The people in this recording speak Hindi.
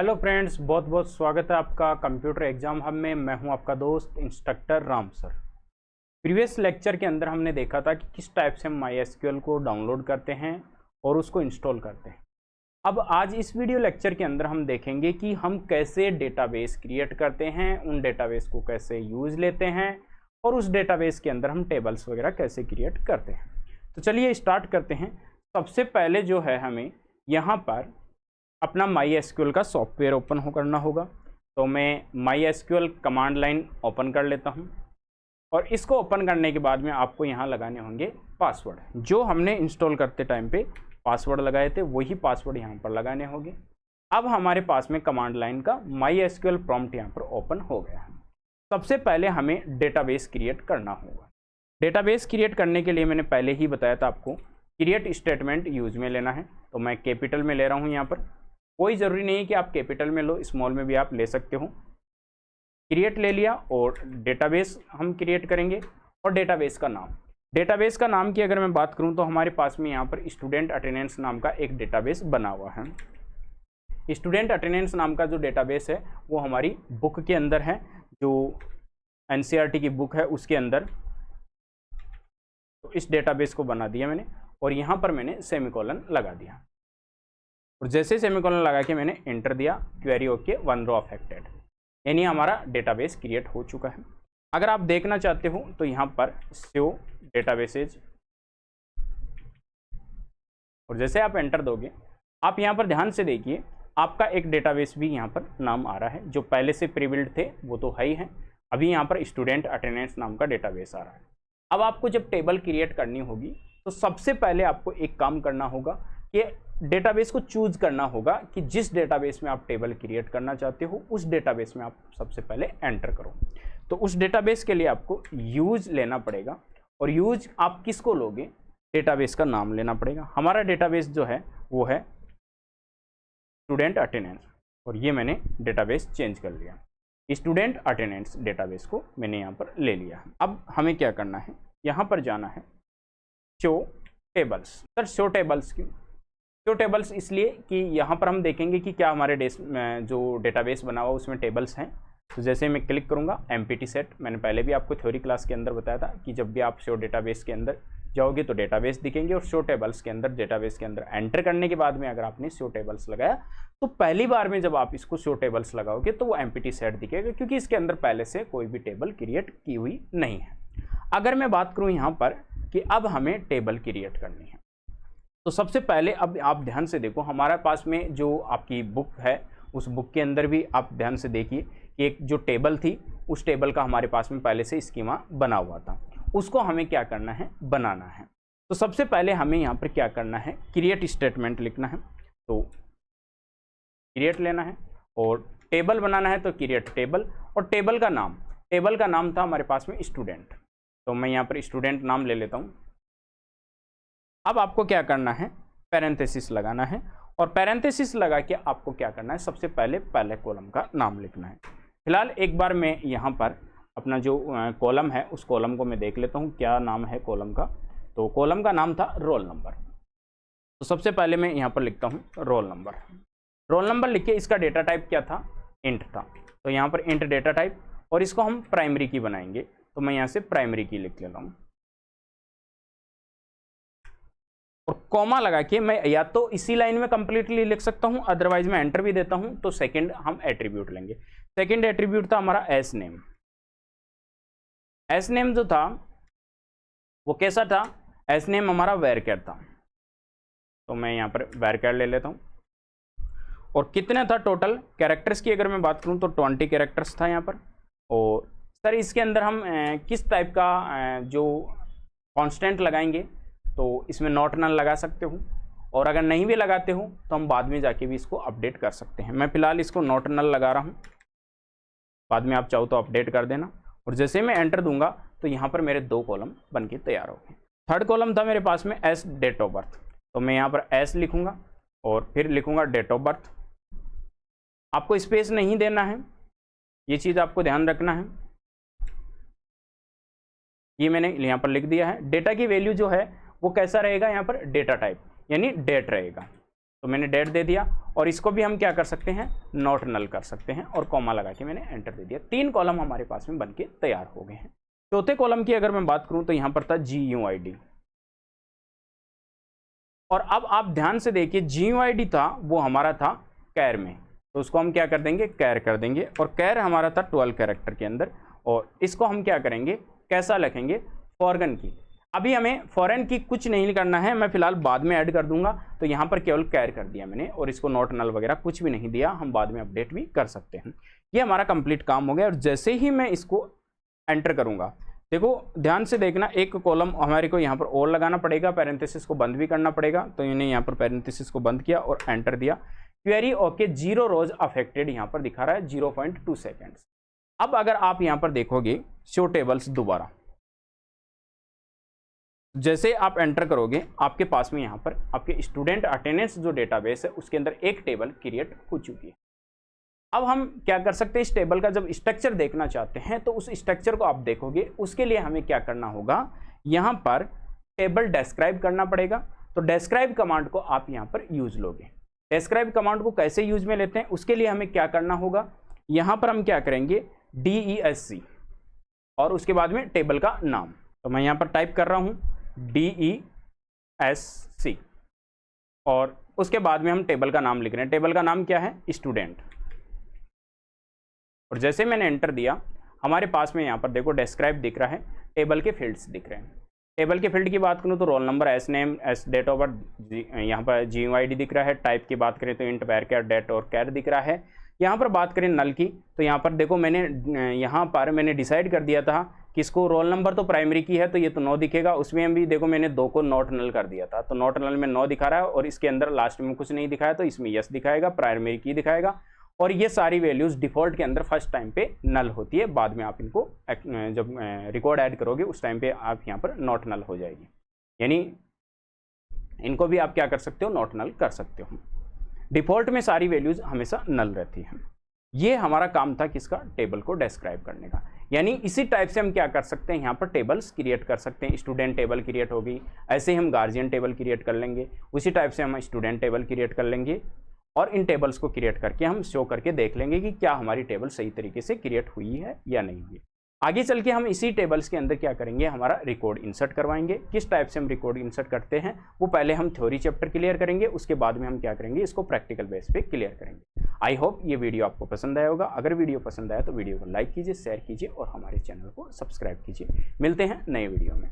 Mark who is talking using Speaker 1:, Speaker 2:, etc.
Speaker 1: हेलो फ्रेंड्स, बहुत बहुत स्वागत है आपका कंप्यूटर एग्जाम हब में। मैं हूं आपका दोस्त instructor Ram sir. Previous lecture के अंदर हमने देखा था कि किस टाइप से हम माई को डाउनलोड करते हैं और उसको इंस्टॉल करते हैं। अब आज इस वीडियो लेक्चर के अंदर हम देखेंगे कि हम कैसे डेटाबेस क्रिएट करते हैं, उन डेटाबेस को कैसे यूज लेते हैं और उस डेटाबेस के अंदर हम टेबल्स वगैरह कैसे क्रिएट करते हैं। तो चलिए स्टार्ट करते हैं। सबसे पहले जो है हमें यहाँ पर अपना MySQL का सॉफ्टवेयर ओपन करना होगा। तो मैं MySQL कमांड लाइन ओपन कर लेता हूं और इसको ओपन करने के बाद में आपको यहां लगाने होंगे पासवर्ड। जो हमने इंस्टॉल करते टाइम पे पासवर्ड लगाए थे वही पासवर्ड यहां पर लगाने होंगे। अब हमारे पास में कमांड लाइन का MySQL प्रॉम्प्ट यहां पर ओपन हो गया है। सबसे पहले हमें डेटाबेस क्रिएट करना होगा। डेटाबेस क्रिएट करने के लिए मैंने पहले ही बताया था आपको क्रिएट स्टेटमेंट यूज में लेना है। तो मैं कैपिटल में ले रहा हूँ यहाँ पर। कोई ज़रूरी नहीं है कि आप कैपिटल में लो, स्मॉल में भी आप ले सकते हो। क्रिएट ले लिया और डेटाबेस हम क्रिएट करेंगे। और डेटाबेस का नाम की अगर मैं बात करूं तो हमारे पास में यहाँ पर स्टूडेंट अटेंडेंस नाम का एक डेटाबेस बना हुआ है। स्टूडेंट अटेंडेंस नाम का जो डेटाबेस है वो हमारी बुक के अंदर है, जो NCERT की बुक है उसके अंदर। तो इस डेटाबेस को बना दिया मैंने और यहाँ पर मैंने सेमीकोलन लगा दिया और जैसे सेमीकोलन लगा के मैंने एंटर दिया, क्वेरी ओके, 1 रो अफेक्टेड, यानी हमारा डेटाबेस क्रिएट हो चुका है। अगर आप देखना चाहते हो तो यहाँ पर शो डेटाबेसेज और जैसे आप एंटर दोगे, आप यहाँ पर ध्यान से देखिए आपका एक डेटाबेस भी यहाँ पर नाम आ रहा है। जो पहले से प्रीबिल्ड थे वो तो है ही है, अभी यहाँ पर स्टूडेंट अटेंडेंस नाम का डेटाबेस आ रहा है। अब आपको जब टेबल क्रिएट करनी होगी तो सबसे पहले आपको एक काम करना होगा कि डेटाबेस को चूज करना होगा कि जिस डेटाबेस में आप टेबल क्रिएट करना चाहते हो उस डेटाबेस में आप सबसे पहले एंटर करो। तो उस डेटाबेस के लिए आपको यूज लेना पड़ेगा और यूज आप किसको लोगे, डेटाबेस का नाम लेना पड़ेगा। हमारा डेटाबेस जो है वो है स्टूडेंट अटेंडेंस और ये मैंने डेटाबेस चेंज कर लिया। स्टूडेंट अटेंडेंस डेटाबेस को मैंने यहाँ पर ले लिया। अब हमें क्या करना है, यहाँ पर जाना है show tables. Sir show tables क्यों? शो टेबल्स इसलिए कि यहाँ पर हम देखेंगे कि क्या हमारे जो डेटाबेस बना हुआ उसमें टेबल्स हैं। तो जैसे मैं क्लिक करूँगा एम्प्टी सेट, मैंने पहले भी आपको थ्योरी क्लास के अंदर बताया था कि जब भी आप शो डेटाबेस के अंदर जाओगे तो डेटाबेस दिखेंगे और शो टेबल्स के अंदर डेटाबेस के अंदर एंटर करने के बाद में अगर आपने शो टेबल्स लगाया तो पहली बार में जब आप इसको शो टेबल्स लगाओगे तो वो एम्प्टी सेट दिखेगा, क्योंकि इसके अंदर पहले से कोई भी टेबल क्रिएट की हुई नहीं है। अगर मैं बात करूँ यहाँ पर कि अब हमें टेबल क्रिएट करनी है, तो सबसे पहले अब आप ध्यान से देखो हमारे पास में जो आपकी बुक है उस बुक के अंदर भी आप ध्यान से देखिए कि एक जो टेबल थी उस टेबल का हमारे पास में पहले से स्कीमा बना हुआ था, उसको हमें क्या करना है, बनाना है। तो सबसे पहले हमें यहाँ पर क्या करना है, क्रिएट स्टेटमेंट लिखना है। तो क्रिएट लेना है और टेबल बनाना है तो क्रिएट टेबल और टेबल का नाम था हमारे पास में स्टूडेंट। तो मैं यहाँ पर स्टूडेंट नाम ले लेता हूँ। अब आपको क्या करना है, पैरेंथेसिस लगाना है और पैरेंथेसिस लगा के आपको क्या करना है, सबसे पहले कॉलम का नाम लिखना है। फिलहाल एक बार मैं यहाँ पर अपना जो कॉलम है उस कॉलम को मैं देख लेता हूँ क्या नाम है कॉलम का। तो कॉलम का नाम था रोल नंबर। तो सबसे पहले मैं यहाँ पर लिखता हूँ रोल नंबर लिख के इसका डेटा टाइप क्या था, इंट था। तो यहाँ पर इंट डेटा टाइप और इसको हम प्राइमरी की बनाएंगे। तो मैं यहाँ से प्राइमरी की लिख लेता हूँ और कॉमा लगा के मैं या तो इसी लाइन में कंप्लीटली लिख सकता हूं, अदरवाइज मैं एंटर भी देता हूं। तो सेकंड हम एट्रीब्यूट लेंगे। सेकंड एट्रीब्यूट था हमारा एस नेम जो था वो कैसा था, एस नेम हमारा वेरचर था। तो मैं यहां पर वेरचर ले लेता हूं और कितने था टोटल कैरेक्टर्स की अगर मैं बात करूं तो 20 कैरेक्टर्स था यहाँ पर। और सर इसके अंदर हम किस टाइप का जो कॉन्स्टेंट लगाएंगे, तो इसमें नॉट नल लगा सकते हो और अगर नहीं भी लगाते हो तो हम बाद में जाके भी इसको अपडेट कर सकते हैं। मैं फिलहाल इसको नॉट नल लगा रहा हूँ, बाद में आप चाहो तो अपडेट कर देना। और जैसे मैं एंटर दूंगा तो यहाँ पर मेरे 2 कॉलम बन के तैयार हो गए। थर्ड कॉलम था मेरे पास में एस डेट ऑफ बर्थ। तो मैं यहाँ पर एस लिखूंगा और फिर लिखूंगा डेट ऑफ बर्थ। आपको स्पेस नहीं देना है, ये चीज़ आपको ध्यान रखना है। ये मैंने यहाँ पर लिख दिया है। डेटा की वैल्यू जो है वो कैसा रहेगा, यहाँ पर डेटा टाइप यानी डेट रहेगा। तो मैंने डेट दे दिया और इसको भी हम क्या कर सकते हैं, नॉट नल कर सकते हैं, और कॉमा लगा के मैंने एंटर दे दिया। 3 कॉलम हमारे पास में बनके तैयार हो गए हैं। चौथे कॉलम की अगर मैं बात करूं तो यहां पर था GUID, और अब आप ध्यान से देखिए GUID था वो हमारा था कैर में, तो उसको हम क्या कर देंगे, कैर कर देंगे, और कैर हमारा था 12 कैरेक्टर के अंदर, और इसको हम क्या करेंगे, कैसा लिखेंगे, फॉरगन की। अभी हमें फॉरेन की कुछ नहीं करना है, मैं फिलहाल बाद में ऐड कर दूंगा, तो यहाँ पर केवल कैर कर दिया मैंने, और इसको नॉट नल वगैरह कुछ भी नहीं दिया, हम बाद में अपडेट भी कर सकते हैं। ये हमारा कंप्लीट काम हो गया, और जैसे ही मैं इसको एंटर करूंगा, देखो ध्यान से देखना, एक कॉलम हमारे को यहाँ पर और लगाना पड़ेगा, पैरेंथेसिस को बंद भी करना पड़ेगा, तो इन्हें यहाँ पर पैरेंथेसिस को बंद किया और एंटर दिया। क्वेरी ओके, 0 रोज अफेक्टेड यहाँ पर दिखा रहा है, 0.2 सेकेंड्स। अब अगर आप यहाँ पर देखोगे शो टेबल्स दोबारा, जैसे आप एंटर करोगे आपके पास में यहाँ पर आपके स्टूडेंट अटेंडेंस जो डेटाबेस है उसके अंदर एक टेबल क्रिएट हो चुकी है। अब हम क्या कर सकते हैं, इस टेबल का जब स्ट्रक्चर देखना चाहते हैं तो उस स्ट्रक्चर को आप देखोगे, उसके लिए हमें क्या करना होगा, यहाँ पर टेबल डिस्क्राइब करना पड़ेगा। तो डिस्क्राइब कमांड को आप यहाँ पर यूज लोगे। डिस्क्राइब कमांड को कैसे यूज में लेते हैं, उसके लिए हमें क्या करना होगा, यहाँ पर हम क्या करेंगे DESC और उसके बाद में टेबल का नाम, तो मैं यहाँ पर टाइप कर रहा हूँ DESC, और उसके बाद में हम टेबल का नाम लिख रहे हैं। टेबल का नाम क्या है, स्टूडेंट, और जैसे मैंने एंटर दिया हमारे पास में यहाँ पर देखो डिस्क्राइब दिख रहा है, टेबल के फील्ड्स दिख रहे हैं। टेबल के फील्ड की बात करूँ तो roll number, as name, as date of birth, यहाँ पर GUID दिख रहा है। टाइप की बात करें तो इंट, वैर, कैर, डेट और कैर दिख रहा है। यहाँ पर बात करें नल की, तो यहाँ पर देखो मैंने डिसाइड कर दिया था कि इसको रोल नंबर तो प्राइमरी की है तो ये तो 9 दिखेगा, उसमें हम भी देखो मैंने 2 को नॉट नल कर दिया था, तो नॉट नल में 9 दिखा रहा है, और इसके अंदर लास्ट में कुछ नहीं दिखाया तो इसमें यस दिखाएगा, प्राइमरी की दिखाएगा। और ये सारी वैल्यूज डिफॉल्ट के अंदर फर्स्ट टाइम पे नल होती है, बाद में आप इनको जब रिकॉर्ड ऐड करोगे उस टाइम पे आप यहाँ पर नॉट नल हो जाएगी, यानी इनको भी आप क्या कर सकते हो, नॉट नल कर सकते हो। डिफॉल्ट में सारी वैल्यूज हमेशा नल रहती हैं। ये हमारा काम था किसका, टेबल को डिस्क्राइब करने का। यानी इसी टाइप से हम क्या कर सकते हैं, यहाँ पर टेबल्स क्रिएट कर सकते हैं। स्टूडेंट टेबल क्रिएट होगी, ऐसे ही हम गार्जियन टेबल क्रिएट कर लेंगे, उसी टाइप से हम स्टूडेंट टेबल क्रिएट कर लेंगे, और इन टेबल्स को क्रिएट करके हम शो करके देख लेंगे कि क्या हमारी टेबल सही तरीके से क्रिएट हुई है या नहीं हुई। आगे चल के हम इसी टेबल्स के अंदर क्या करेंगे, हमारा रिकॉर्ड इंसर्ट करवाएंगे। किस टाइप से हम रिकॉर्ड इंसर्ट करते हैं वो पहले हम थ्योरी चैप्टर क्लियर करेंगे, उसके बाद में हम क्या करेंगे, इसको प्रैक्टिकल बेस पे क्लियर करेंगे। आई होप ये वीडियो आपको पसंद आया होगा। अगर वीडियो पसंद आया तो वीडियो को लाइक कीजिए, शेयर कीजिए और हमारे चैनल को सब्सक्राइब कीजिए। मिलते हैं नए वीडियो में।